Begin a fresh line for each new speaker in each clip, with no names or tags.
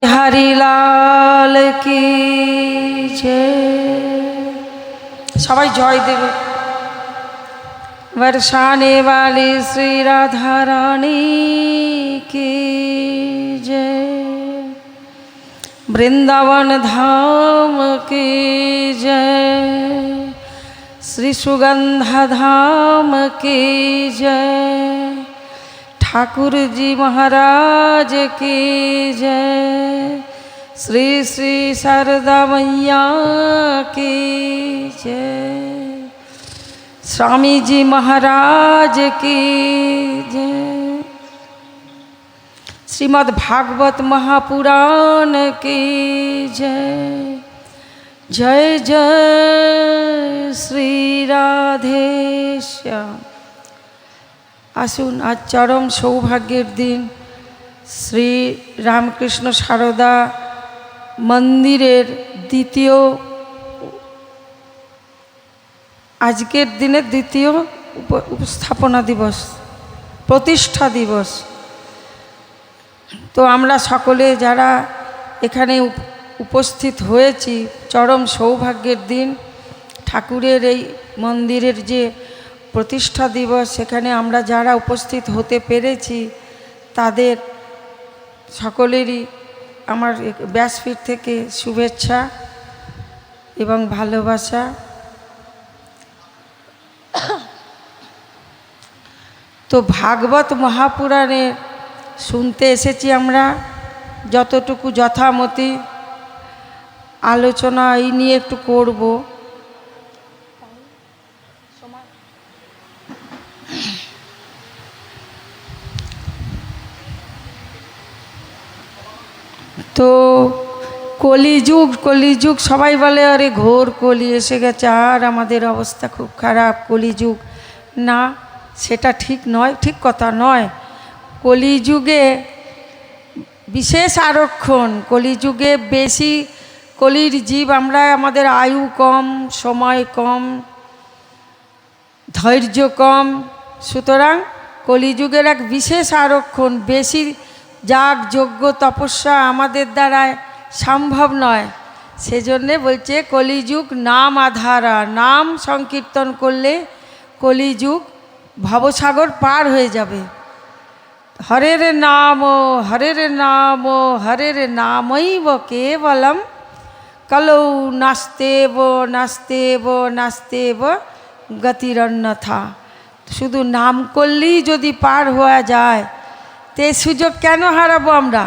हरिलाल की जय। सबाई जय देवे। बरसाने वाली श्री राधा रानी की जय। वृंदावन धाम की जय। श्री सुगंधा धाम की जय। ठाकुर जी महाराज की जय। श्री श्री शारदा मैया की जय। स्वामी जी महाराज की जय। श्रीमद् भागवत महापुराण की जय। जय जय श्री राधेश्याम। आसुन आज चरम सौभाग्येर दिन श्री रामकृष्ण शारदा मंदिरेर द्वितीय आजकेर दिने द्वितीय उपस्थापना दिवस प्रतिष्ठा दिवस। तो आमरा सकले जारा एखाने उपस्थित होयेछि चरम सौभाग्येर दिन ठाकुरेर एई मंदिरेर जे प्रतिष्ठा दिवस सेखाने आमरा जारा उपस्थित होते पेरेछि तादेर सकलेरই आमार व्यासपीठ थेके शुभेच्छा एवं भालोबासा। तो भागवत महापुराणे सुनते एसेछि आमरा যতটুকু যথামতি आलोचना এই নিয়ে একটু করব। तो कलिजुग सबाई बोले अरे घोर कलि एसे गेছে আর আমাদের अवस्था खूब खराब कलिजुग ना सेटा ठीक नय ठीक कथा नय। कलिजुगे विशेष आरक्षण कलिजुगे बेशी कलिर जीव आमरा आमादेर आयु कम समय कम धैर्य कम सुतरां कलिजुगेर एक विशेष आरक्षण बेशी जाग यज्ञ तपस्या आमादेर द्वारा सम्भव नय। सेजन्य बोलছে कलिजुग नाम आधारा नाम संकीर्तन करले कलिजुग भवसागर पार हो जाबे। हरेर नाम नामैव केवलम कलौ नास्तेव नास्तेव नास्तेव गतिरन्यथा। शुधु नाम करलेই যদি पार হওয়া যায় ते सुযোগ কেন হারাবো আমরা।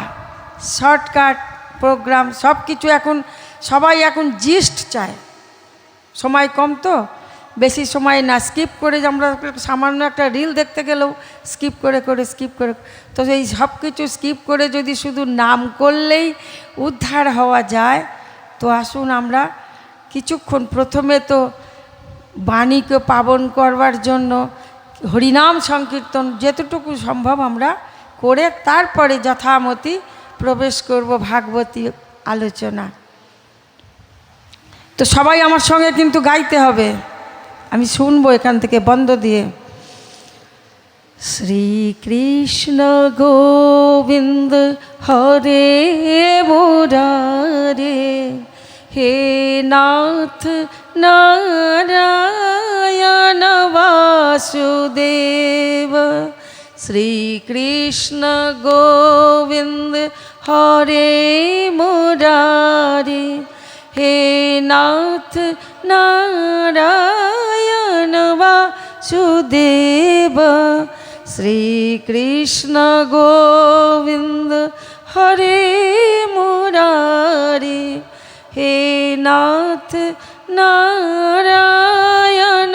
শর্টকাট প্রোগ্রাম সব কিছু এখন সবাই এখন জিস্ট চায়। সময় কম তো বেশি সময় না স্কিপ করে আমরা সামান্য একটা রিল দেখতে গেলেও স্কিপ করে তো এই সব কিছু স্কিপ করে যদি শুধু নাম করলেই উদ্ধার হওয়া যায় তো আসুন আমরা কিছুক্ষণ প্রথমে তো বাণীকে পাবন করবার জন্য হরিনাম সংকীর্তন যতটুকু সম্ভব আমরা করে তারপরে যথামতি প্রবেশ করব ভাগবতী আলোচনা। তো সবাই আমার সঙ্গে কিন্তু গাইতে হবে। আমি শুনবো এখান থেকে বন্ধ দিয়ে। শ্রীকৃষ্ণ গোবিন্দ হরে মুরারে হে নাথ নারায়ণ বাসুদেব। শ্রীকৃষ্ণ গোবিন্দ হরে মুরারে हे नाथ नारायण वासुदेव। श्री कृष्ण गोविंद हरे मुरारी हे नाथ नारायण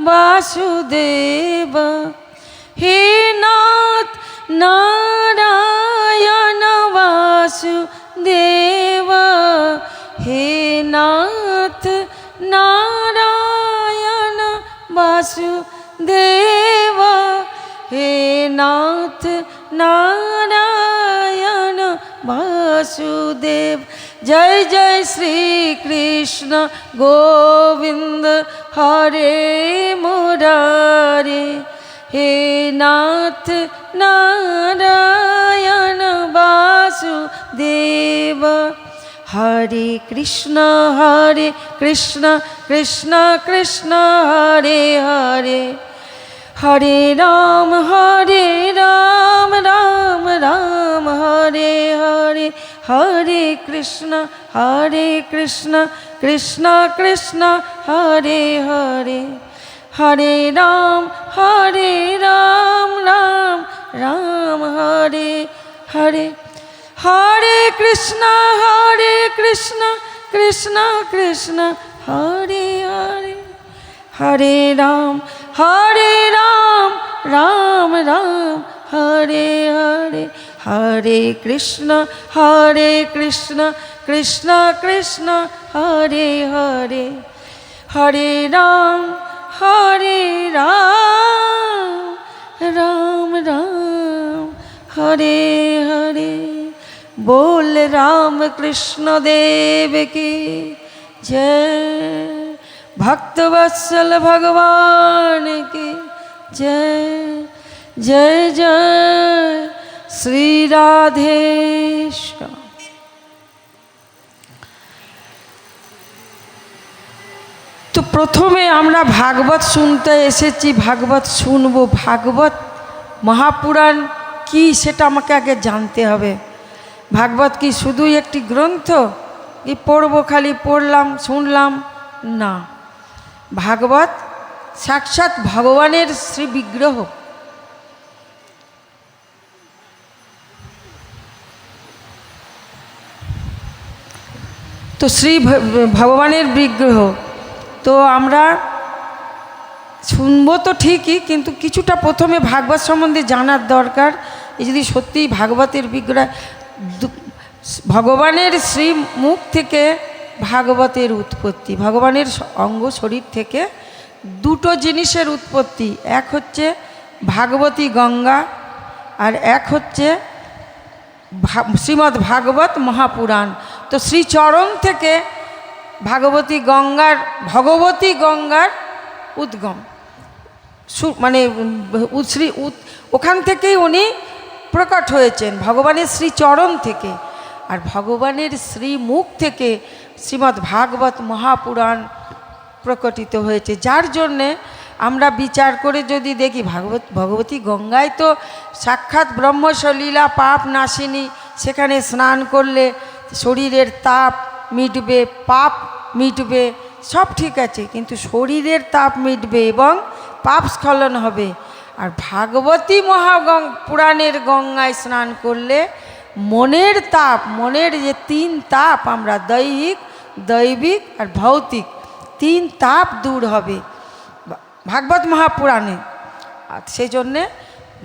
वासुदेव। हे नाथ नारायण वासुदेव। हे नाथ नारायण वासुदेव। हे नाथ नारायण वासुदेव। जय जय श्री कृष्ण गोविंद हरे मुरारी हे नाथ नारायण वासुदेव। वासुदेव। हरे कृष्ण कृष्ण कृष्ण हरे हरे, हरे राम राम राम हरे हरे, हरे कृष्ण कृष्ण कृष्ण हरे हरे, हरे राम राम राम हरे हरे, हरे कृष्ण कृष्ण कृष्ण हरे हरे, हरे राम राम हरे हरे, हरे कृष्ण कृष्ण कृष्ण हरे हरे, हरे राम राम हरे हरे। बोल राम कृष्ण देव की जय, भक्तवत्सल भगवान की जय। जय जय श्री राधेश्याम। তো প্রথমে আমরা ভাগবত শুনতে এসেছি, ভাগবত শুনবো। ভাগবত মহাপুরাণ কি সেটা আমাকে আগে জানতে হবে। ভাগবত কি শুধুই একটি গ্রন্থ, কি পড়বো, খালি পড়লাম শুনলাম? না, ভাগবত সাক্ষাৎ ভগবানের শ্রী বিগ্রহ। তো শ্রী ভগবানের বিগ্রহ। তো আমরা শুনবো তো ঠিকই, কিন্তু কিছুটা প্রথমে ভাগবত সম্বন্ধে জানার দরকার। এই যদি সত্যিই ভাগবতের বিগ্রহ, ভগবানের শ্রী মুখ থেকে ভাগবতের উৎপত্তি, ভগবানের অঙ্গ শরীর থেকে দুটো জিনিসের উৎপত্তি। এক হচ্ছে ভাগবতী গঙ্গা, আর এক হচ্ছে শ্রীমদ্ ভাগবত মহাপুরাণ। তো শ্রীচরণ থেকে ভগবতী গঙ্গার উদ্গম, মানে ওখান থেকেই উনি প্রকট হয়েছেন, ভগবানের শ্রীচরণ থেকে। আর ভগবানের শ্রীমুখ থেকে শ্রীমদ্ ভাগবত মহাপুরাণ প্রকটিত হয়েছে। যার জন্যে আমরা বিচার করে যদি দেখি, ভগবতী গঙ্গায় তো সাক্ষাৎ ব্রহ্মসলীলা পাপ নাশিনী, সেখানে স্নান করলে শরীরের তাপ মিটবে, পাপ মিটবে, সব ঠিক আছে, কিন্তু শরীরের তাপ মিটবে এবং পাপ স্খলন হবে। আর ভাগবতী পুরাণের গঙ্গায় স্নান করলে মনের তাপ, মনের যে তিন তাপ, আমরা দৈহিক, দৈবিক আর ভৌতিক, তিন তাপ দূর হবে ভাগবত মহাপুরাণে। আর সেই জন্যে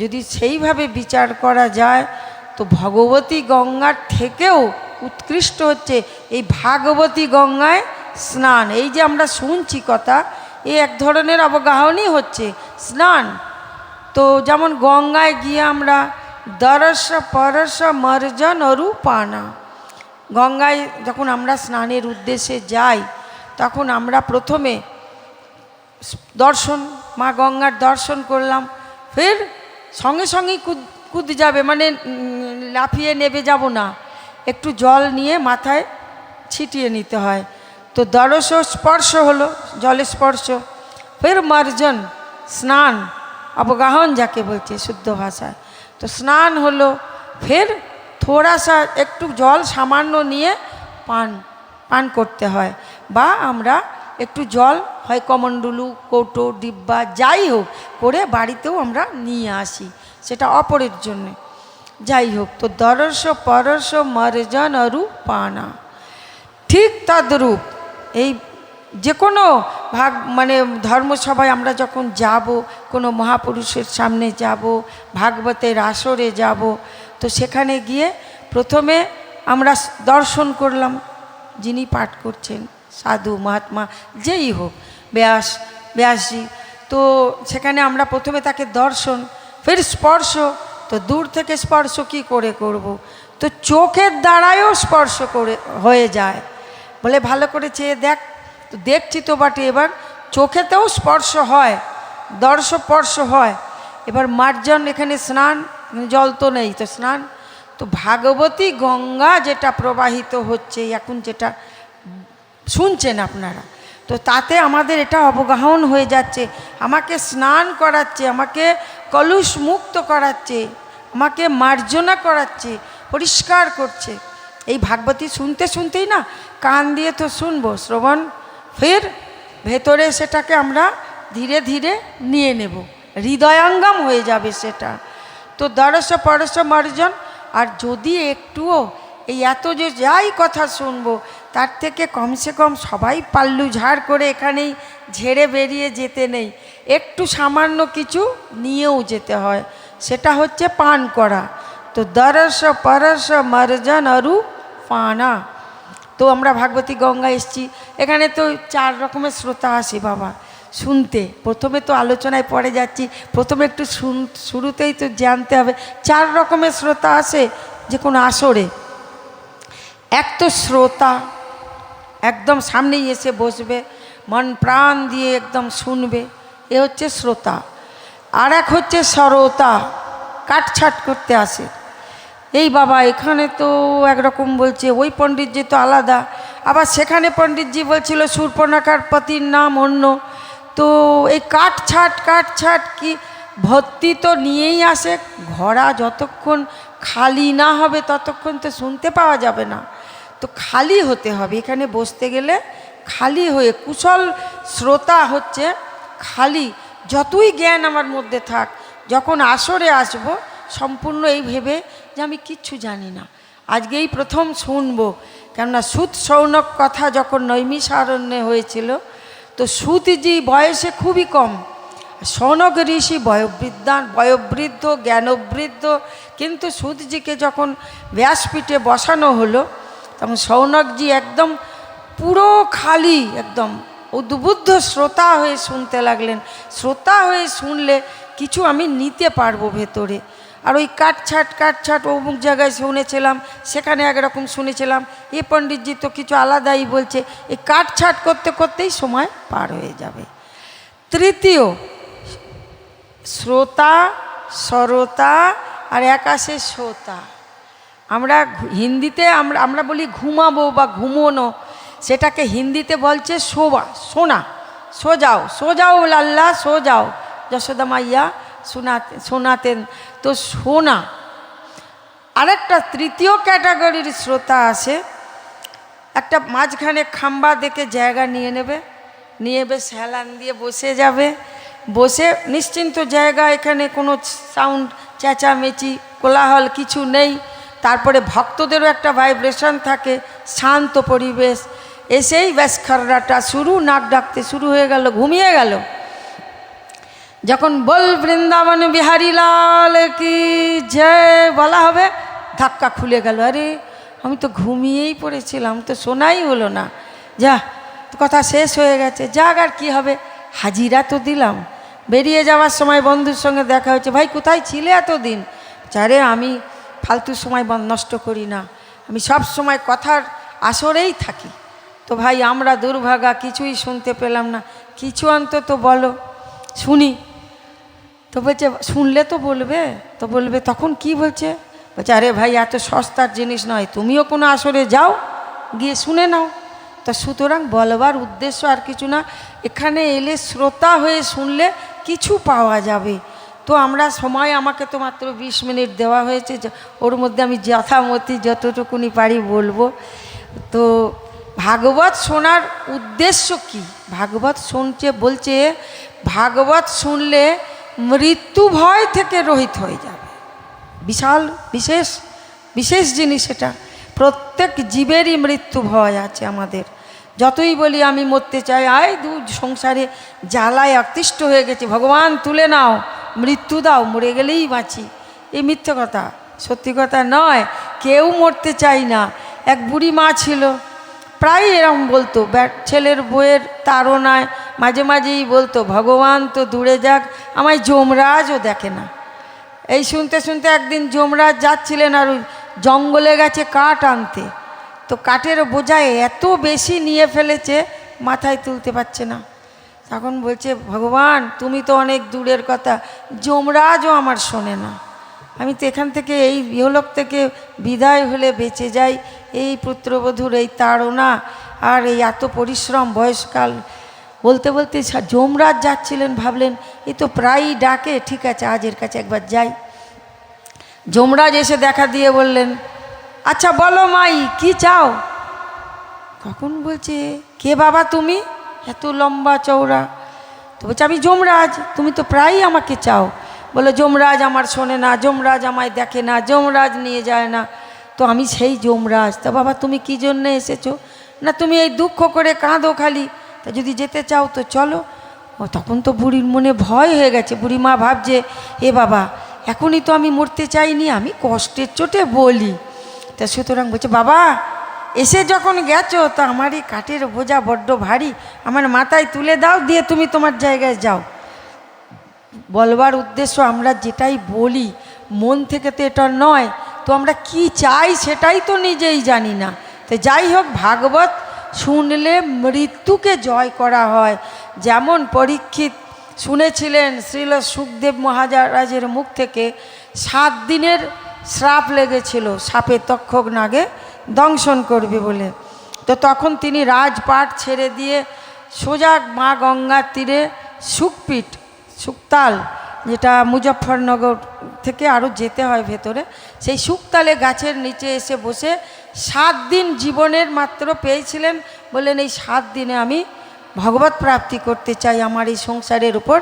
যদি সেইভাবে বিচার করা যায়, তো ভগবতী গঙ্গার থেকেও উৎকৃষ্ট হচ্ছে এই ভাগবতী গঙ্গায় স্নান। এই যে আমরা শুনছি কথা, এই এক ধরনের অবগাহনই হচ্ছে স্নান। তো যেমন গঙ্গায় গিয়ে আমরা দরস পরশ মর্জন অরূপানা, গঙ্গায় যখন আমরা স্নানের উদ্দেশ্যে যাই, তখন আমরা প্রথমে দর্শন, মা গঙ্গার দর্শন করলাম, ফের সঙ্গে সঙ্গেই কুদ যাবে, মানে লাফিয়ে নেবে যাব না, একটু জল নিয়ে মাথায় ছিটিয়ে নিতে হয়। তো দরস স্পর্শ হলো, জলে স্পর্শ, ফের মার্জন স্নান, অবগাহন যাকে বলছে শুদ্ধ ভাষায়। তো স্নান হলো, ফের থোড়া সা একটু জল সামান্য নিয়ে পান করতে হয়, বা আমরা একটু জল হয় কমণ্ডলু, কৌটো, ডিব্বা যাই হোক করে বাড়িতেও আমরা নিয়ে আসি, সেটা অপরের জন্যে, যাই হোক। তো দরস পরশ মর্জন অরূপানা, ঠিক তদ্রূপ এই যে কোনো মানে ধর্মসভায় আমরা যখন যাব, কোনো মহাপুরুষের সামনে যাব, ভাগবতের আসরে যাব, তো সেখানে গিয়ে প্রথমে আমরা দর্শন করলাম যিনি পাঠ করছেন, সাধু মহাত্মা যেই হোক, ব্যাসজি। তো সেখানে আমরা প্রথমে তাকে দর্শন, ফের স্পর্শ। তো দূর থেকে স্পর্শ কি করে করব? তো চোখের দ্বারায়ও স্পর্শ করে হয়ে যায়, বলে ভালো করে চেয়ে দেখ। তো দেখছি তো বটে, এবার চোখেতেও স্পর্শ হয়, স্পর্শ হয়। এবার মার্জন, এখানে স্নান, জল তো নেই, তো স্নান, তো তো ভাগবতী গঙ্গা যেটা প্রবাহিত হচ্ছে এখন, যেটা শুনছেন আপনারা, তো তাতে আমাদের এটা অবগাহন হয়ে যাচ্ছে, আমাকে স্নান করাচ্ছে, আমাকে কলুষ মুক্ত করাচ্ছে, আমাকে মার্জনা করাচ্ছে, পরিষ্কার করছে। এই ভাগবতী শুনতে শুনতেই না, কান দিয়ে তো শুনবো, শ্রবণ, ফের ভেতরে সেটাকে আমরা ধীরে ধীরে নিয়ে নেব, হৃদয়ঙ্গম হয়ে যাবে সেটা। তো দরস পরশ মার্জন। আর যদি একটুও এই এত যে যাই কথা শুনবো, তার থেকে কমসে কম সবাই পাল্লু ঝাড় করে এখানেই ঝেড়ে বেরিয়ে যেতে নেই, একটু সামান্য কিছু নিয়েও যেতে হয়, সেটা হচ্ছে পান করা। তো দরস পরশ মার্জন অরু পানা। তো আমরা ভাগবতী গঙ্গা এসছি, এখানে তো 4 রকমের শ্রোতা আসে বাবা শুনতে। প্রথমে তো আলোচনায় পড়ে যাচ্ছি, প্রথমে একটু শুরুতেই তো জানতে হবে 4 রকমের শ্রোতা আসে যে কোনো আসরে। এক তো শ্রোতা, একদম সামনেই এসে বসবে, মন প্রাণ দিয়ে একদম শুনবে, এ হচ্ছে শ্রোতা। আর এক হচ্ছে শ্রোতা, কাটছাট করতে আসে। এই বাবা এখানে তো একরকম বলছে, ওই পণ্ডিতজি তো আলাদা, আবার সেখানে পণ্ডিতজি বলছিল শূর্পণখার পতির নাম অন্য। তো এই কাটছাট কি ভর্তি তো নিয়েই আসে, ঘোড়া যতক্ষণ খালি না হবে ততক্ষণ তো শুনতে পাওয়া যাবে না। তো খালি হতে হবে, এখানে বসতে গেলে খালি হয়ে, কুশল শ্রোতা হচ্ছে খালি। যতই জ্ঞান আমার মধ্যে থাক, যখন আসরে আসব সম্পূর্ণ এই ভেবে যে আমি কিচ্ছু জানি না, আজকেই প্রথম শুনবো। কেননা সুত শৌনক কথা যখন নৈমিষারণ্যে হয়েছিল, তো সুতজি বয়সে খুবই কম, শৌনক ঋষি বয়োবৃদ্ধ জ্ঞানবৃদ্ধ, কিন্তু সুতজিকে যখন ব্যাসপীঠে বসানো হলো তখন শৌনকজি একদম পুরো খালি, একদম উদ্বুদ্ধ শ্রোতা হয়ে শুনতে লাগলেন। শ্রোতা হয়ে শুনলে কিছু আমি নিতে পারবো ভেতরে। আর ওই কাটছাট অমুক জায়গায় শুনেছিলাম, সেখানে একরকম শুনেছিলাম, এ পণ্ডিতজি তো কিছু আলাদাই বলছে, এই কাটছাট করতে করতেই সময় পার হয়ে যাবে। তৃতীয় শ্রোতা, সরোতা, আর একাশে শ্রোতা। আমরা হিন্দিতে আমরা বলি ঘুমাবো বা ঘুমোনো, সেটাকে হিন্দিতে বলছে শোনা, সোজাও লাল্লা সোজাও, যশোদা মাইয়া শোনাতেন। তো শোনা। আরেকটা তৃতীয় ক্যাটাগরির শ্রোতা আছে, একটা মাঝখানে খাম্বা দেখে জায়গা নিয়ে নেবে, বেশ হেলান দিয়ে বসে যাবে, বসে নিশ্চিন্ত জায়গা, এখানে কোনো সাউন্ড চেঁচামেচি কোলাহল কিছু নেই। তারপরে ভক্তদেরও একটা ভাইব্রেশন থাকে, শান্ত পরিবেশ। এসেই ব্যাস খররাটা শুরু, নাক ডাকতে শুরু হয়ে গেল, ঘুমিয়ে গেল। যখন বল বৃন্দাবন বিহারী লাল কি জয় বলা হবে, ধাক্কা খুলে গেল, আরে আমি তো ঘুমিয়েই পড়েছিলাম, তো শোনাই হলো না, যা কথা শেষ হয়ে গেছে, যাক আর কী হবে, হাজিরা তো দিলাম। বেরিয়ে যাওয়ার সময় বন্ধুর সঙ্গে দেখা হয়েছে, ভাই কোথায় ছিলে এতদিন? আরে আমি ফালতু সময় নষ্ট করি না, আমি সব সময় কথার আসরেই থাকি। তো ভাই আমরা দুর্ভাগা, কিছুই শুনতে পেলাম না, কিছু অন্তত বলো শুনি। তো বলছে শুনলে তো বলবে, তো বলবে তখন কি বলছে, বলছে আরে ভাই এত সস্তার জিনিস নয়, তুমিও কোনো আসরে যাও, গিয়ে শুনে নাও। তা সুতরাং বলবার উদ্দেশ্য আর কিছু না, এখানে এলে শ্রোতা হয়ে শুনলে কিছু পাওয়া যাবে। তো আমরা সময়, আমাকে তো মাত্র 20 মিনিট দেওয়া হয়েছে, ওর মধ্যে আমি যথামতি যতটুকুনি পারি বলবো। তো ভাগবত শোনার উদ্দেশ্য কি? ভাগবত বলছে ভাগবত শুনলে মৃত্যু ভয় থেকে রহিত হয়ে যাবে। বিশাল বিশেষ জিনিস এটা। প্রত্যেক জীবেরই মৃত্যু ভয় আছে আমাদের। যতই বলি আমি মরতে চাই, সংসারে জ্বালায় অতিষ্ঠ হয়ে গেছে, ভগবান তুলে নাও, মৃত্যু দাও, মরে গেলেই বাঁচি, এই মিথ্যে কথা, সত্যি কথা নয়। কেউ মরতে চাই না। এক বুড়ি মা ছিল, প্রায় এরকম বলতো, ছেলের বইয়ের তাড়নায় মাঝে মাঝেই বলতো, ভগবান তো দূরে যাক, আমায় যমরাজও দেখে না। এই শুনতে শুনতে একদিন যমরাজ যাচ্ছিলেন, আর ওই জঙ্গলে গেছে কাঠ আনতে, তো কাঠের বোঝায় এত বেশি নিয়ে ফেলেছে, মাথায় তুলতে পারছে না। তখন বলছে, ভগবান তুমি তো অনেক দূরের কথা, যমরাজও আমার শোনে না। আমি তো এখান থেকে এই ইহলোক থেকে বিদায় হলে বেঁচে যাই, এই পুত্রবধূর এই তাড়না আর এই এত পরিশ্রম বয়সকাল। বলতে বলতে যমরাজ যাচ্ছিলেন, ভাবলেন এই তো প্রায়ই ডাকে, ঠিক আছে আজ এর কাছে একবার যাই। যমরাজ এসে দেখা দিয়ে বললেন, আচ্ছা বলো মাই কি চাও? কখন বলছে, কে বাবা তুমি, এত লম্বা চওড়া? তো বলছে, আমি যমরাজ, তুমি তো প্রায়ই আমাকে চাও। বলে, যমরাজ আমার শোনে না, যমরাজ আমায় দেখে না, যমরাজ নিয়ে যায় না। তো আমি সেই যমরাজ। তা বাবা তুমি কি জন্য এসেছো? না তুমি এই দুঃখ করে কাঁদো খালি, তা যদি যেতে চাও তো চলো। ও তখন তো বুড়ির মনে ভয় হয়ে গেছে। বুড়ি মা ভাবছে, এ বাবা এখনই তো আমি মরতে চাইনি, আমি কষ্টের চোটে বলি। তা সুতরাং বলছে, বাবা এসে যখন গেছো তা আমার এই কাঠের বোঝা বড্ড ভারী, আমার মাথায় তুলে দাও, দিয়ে তুমি তোমার জায়গায় যাও। বলবার উদ্দেশ্য, আমরা যেটাই বলি মন থেকে তো এটা নয়, তো আমরা কি চাই সেটাই তো নিজেই জানি না। তো যাই হোক, ভাগবত শুনলে মৃত্যুকে জয় করা হয়। যেমন পরীক্ষিত শুনেছিলেন শ্রীল সুখদেব মহারাজের মুখ থেকে 7 দিনের শ্রাপ লেগেছিল, সাপে তক্ষক নাগে দংশন করবে বলে। তো তখন তিনি রাজপাট ছেড়ে দিয়ে সোজা মা গঙ্গার তীরে সুখপীঠ, সুক্তাল, যেটা মুজফ্ফরনগর থেকে আরও যেতে হয় ভেতরে, সেই সুক্তালে গাছের নিচে এসে বসে 7 দিন জীবনের মাত্র পেয়েছিলেন। বললেন এই 7 দিনে আমি ভগবত প্রাপ্তি করতে চাই, আমার এই সংসারের উপর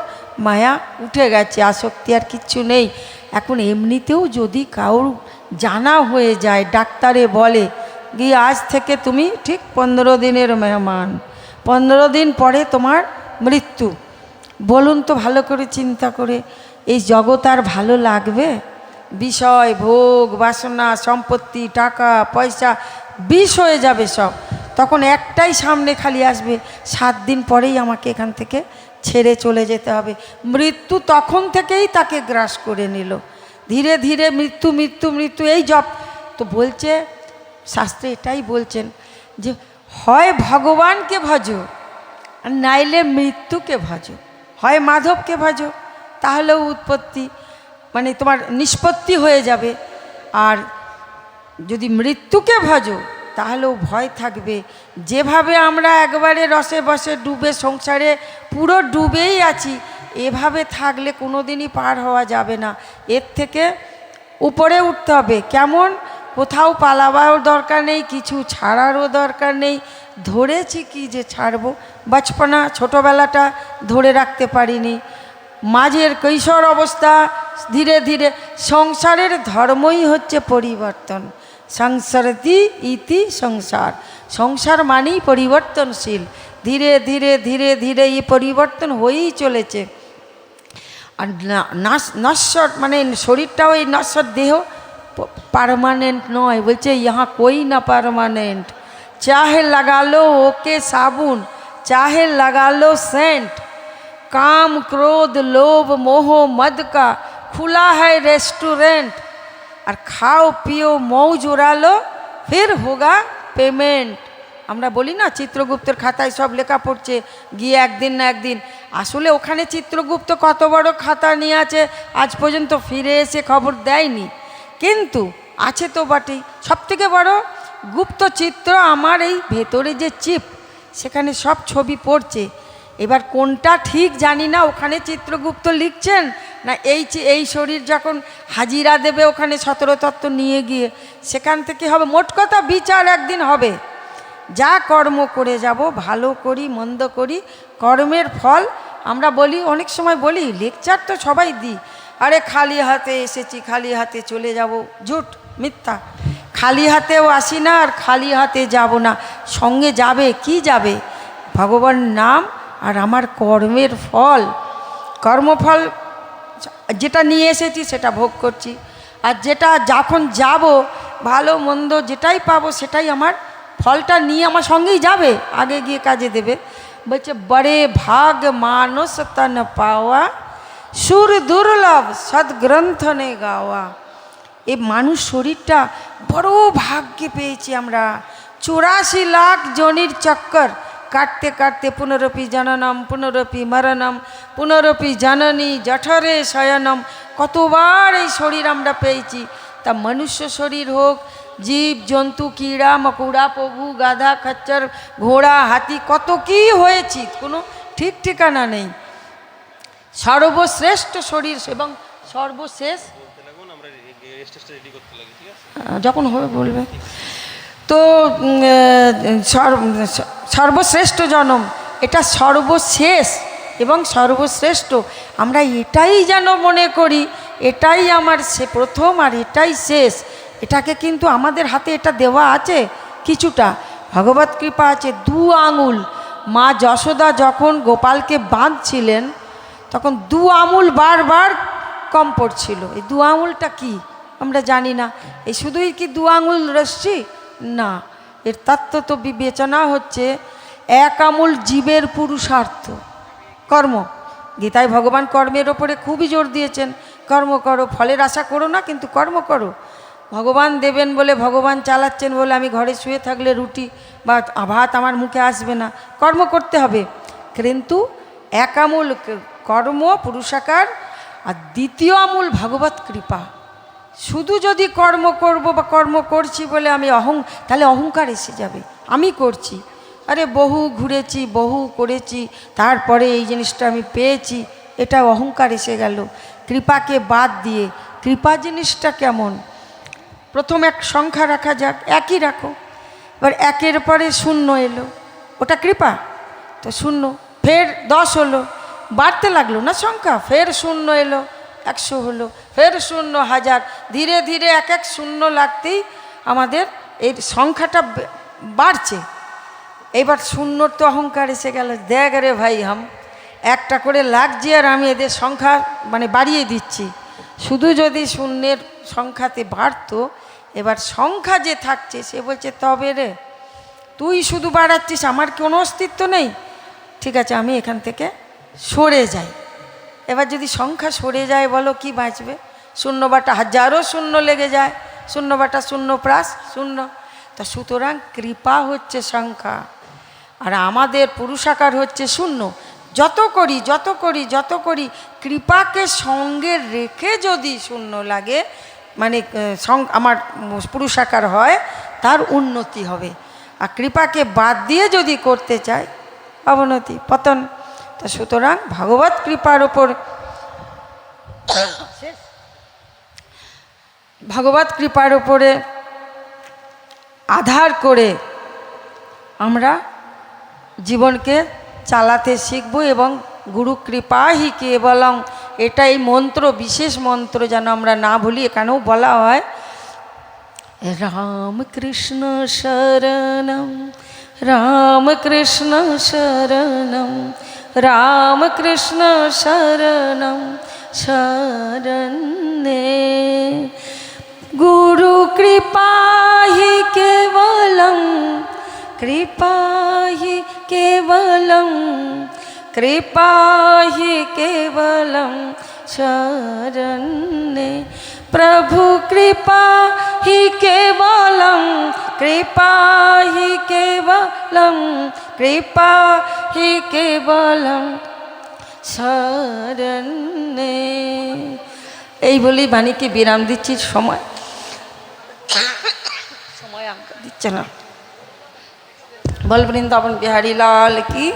মায়া উঠে গেছে, আসক্তি আর কিচ্ছু নেই। এখন এমনিতেও যদি কাউর জানা হয়ে যায়, ডাক্তারে বলে গিয়ে আজ থেকে তুমি ঠিক 15 দিনের মেহমান, 15 দিন পরে তোমার মৃত্যু। বলুন তো ভালো করে চিন্তা করে, এই জগৎ আর ভালো লাগবে? বিষয়, ভোগ, বাসনা, সম্পত্তি, টাকা পয়সা বিষ হয়ে যাবে সব। তখন একটাই সামনে খালি আসবে, 7 দিন পরেই আমাকে এখান থেকে ছেড়ে চলে যেতে হবে। মৃত্যু তখন থেকেই তাকে গ্রাস করে নিল। ধীরে ধীরে মৃত্যু মৃত্যু মৃত্যু, এই জপ। তো বলছে শাস্ত্রে এটাই বলছেন যে হয় ভগবানকে ভজো আর নাইলে মৃত্যুকে ভজো, হয় মাধবকে ভজো, তাহলেও উৎপত্তি মানে তোমার নিষ্পত্তি হয়ে যাবে। আর যদি মৃত্যুকে ভজো তাহলেও ভয় থাকবে। যেভাবে আমরা একবারে রসে বসে ডুবে সংসারে পুরো ডুবেই আছি, এভাবে থাকলে কোনো দিনই পার হওয়া যাবে না। এর থেকে উপরে উঠতে হবে। কেমন? কোথাও পালাবারও দরকার নেই, কিছু ছাড়ারও দরকার নেই। ধরেছি কি যে ছাড়বো? বচপনা, ছোটোবেলাটা ধরে রাখতে পারিনি, মাঝের কৈশোর অবস্থা, ধীরে ধীরে সংসারের ধর্মই হচ্ছে পরিবর্তন। সংসারতি ইতি সংসার, সংসার মানেই পরিবর্তনশীল। ধীরে ধীরে ধীরে ধীরে এই পরিবর্তন হয়েই চলেছে। আর নশ্বর মানে শরীরটাও এই নশ্বর, দেহ পারমানেন্ট নয়। বলছে ইহা কই না পারমানেন্ট, চাহে লাগালো ওকে সাবুন, चाहे लगा लो सेंट, काम क्रोध लोभ मोह मद का खुला है रेस्टोरेंट, और खाओ पियो मौज उड़ा लो फिर होगा पेमेंट। আমরা বলি না চিত্রগুপ্তের খাতায় সব লেখা পড়ছে, গিয়ে একদিন না একদিন। আসলে ওখানে চিত্রগুপ্ত কত বড় খাতা নিয়ে আছে আজ পর্যন্ত ফিরে এসে খবর দেয়নি, কিন্তু আছে তো বটেই। সবথেকে বড় গুপ্ত চিত্র আমার এই ভেতরে যে চিপ, সেখানে সব ছবি পড়ছে। এবার কোনটা ঠিক জানি না, ওখানে চিত্রগুপ্ত লিখছেন না এই শরীর যখন হাজিরা দেবে ওখানে 17 তত্ত্ব নিয়ে গিয়ে সেখান থেকে হবে। মোট কথা বিচার একদিন হবে। যা কর্ম করে যাব, ভালো করি মন্দ করি, কর্মের ফল। আমরা বলি, অনেক সময় বলি, লেকচার তো সবাই দিই, আরে খালি হাতে এসেছি খালি হাতে চলে যাব। ঝুট, মিথ্যা। খালি হাতেও আসি না আর খালি হাতে যাব না। সঙ্গে যাবে কি? যাবে ভগবান নাম আর আমার কর্মের ফল। কর্মফল যেটা নিয়ে এসেছি সেটা ভোগ করছি, আর যেটা যখন যাব ভালো মন্দ যেটাই পাবো সেটাই আমার ফলটা নিয়ে আমার সঙ্গেই যাবে, আগে গিয়ে কাজে দেবে। বলছে বড়ে ভাগ মানস তন পাওয়া, সুর দুর্লভ সদ্গ্রন্থ নে গাওয়া। এই মানুষ শরীরটা বড় ভাগ্যে পেয়েছি আমরা। 84 লাখ জনির চক্কর কাটতে কাটতে পুনরপি জননম পুনরপি মরণম পুনরপি জননী জঠরে শয়নম, কতবার এই শরীর আমরা পেয়েছি। তা মনুষ্য শরীর হোক, জীব জন্তু, কীড়া মকুড়া, পশু, গাধা, খচ্চর, ঘোড়া, হাতি, কত কি হয়েছি, কোনো ঠিক ঠিকানা নেই। সর্বশ্রেষ্ঠ শরীর এবং সর্বশেষ যখন হবে বলবে। তো সর্বশ্রেষ্ঠ জনম, এটা সর্বশেষ এবং সর্বশ্রেষ্ঠ। আমরা এটাই যেন মনে করি এটাই আমার সে প্রথম আর এটাই শেষ। এটাকে কিন্তু আমাদের হাতে এটা দেওয়া আছে কিছুটা, ভগবত কৃপা আছে। 2 আঙুল মা যশোদা যখন গোপালকে বাঁধছিলেন তখন 2 আঙুল বারবার কম পড়ছিল। এই 2 আঙুলটা কি আমরা জানি না। এই শুধুই কি 2 আঙুল রশ্মি না, এর তত্ত্ব তো বিবেচনা হচ্ছে 1 আঙুল জীবের পুরুষার্থ কর্ম। গীতায় ভগবান কর্মের ওপরে খুবই জোর দিয়েছেন, কর্ম করো, ফলের আশা করো না, কিন্তু কর্ম করো। ভগবান দেবেন বলে, ভগবান চালাচ্ছেন বলে আমি ঘরে শুয়ে থাকলে রুটি বা ভাত আমার মুখে আসবে না, কর্ম করতে হবে। কিন্তু 1 আঙুল কর্ম পুরুষাকার আর 2য় আঙুল ভগবত কৃপা। শুধু যদি কর্ম করব বা কর্ম করছি বলে আমি তাহলে অহংকার এসে যাবে, আমি করছি। আরে বহু ঘুরেছি, বহু করেছি, তারপরে এই জিনিসটা আমি পেয়েছি, এটা অহংকার এসে গেল কৃপাকে বাদ দিয়ে। কৃপা জিনিসটা কেমন? প্রথম এক সংখ্যা রাখা যাক, একই রাখো, এবার 1-এর পরে 0 এলো, ওটা কৃপা তো 0, ফের 10 হলো, বাড়তে লাগলো না সংখ্যা, ফের 0 এলো, 100 হলো, ফের 0, 1000, ধীরে ধীরে 1 0 লাগতেই আমাদের এই সংখ্যাটা বাড়ছে। এবার 0 তো অহংকার এসে গেল, দেখ রে ভাই একটা করে লাগছে আর আমি এদের সংখ্যা মানে বাড়িয়ে দিচ্ছি। শুধু যদি 0-এর সংখ্যাতে বাড়তো, এবার সংখ্যা যে থাকছে সে বলছে তবে রে তুই শুধু বাড়াচ্ছিস, আমার কোনো অস্তিত্ব নেই, ঠিক আছে আমি এখান থেকে সরে যাই। এবার যদি সংখ্যা সরে যায় বলো কি বাঁচবে? 0 বাটা 1000ও 0 লেগে যায়, 0 বাটা 0 প্লাস 0। তা সুতরাং কৃপা হচ্ছে সংখ্যা আর আমাদের পুরুষাকার হচ্ছে 0। যত করি যত করি যত করি কৃপাকে সঙ্গে রেখে যদি 0 লাগে, মানে আমার পুরুষাকার হয়, তার উন্নতি হবে। আর কৃপাকে বাদ দিয়ে যদি করতে চাই, অবনতি, পতন। তা সুতরাং ভগবত কৃপার ওপর ভগবত কৃপার ওপরে আধার করে আমরা জীবনকে চালাতে শিখব এবং গুরু কৃপা হি কেবলং, এটাই মন্ত্র, বিশেষ মন্ত্র যেন আমরা না ভুলি। এখানেও বলা হয় রামকৃষ্ণ শরণম রামকৃষ্ণ শরণম রামকৃষ্ণ শরণম শরণ্যে গুরু কৃপা হি কেবলং কৃপা হি কেবলং কৃপা হি কেবলং শরণ্যে প্রভু কৃপা হি কেবলং কৃপা হি কেবলং কৃপা হি কেবলং শরণ্যে। এই বলেই বাণীকে বিরাম দিচ্ছি। সময় দিচ্ছে না। বল বৃন্দাবন বিহারী লাল কি।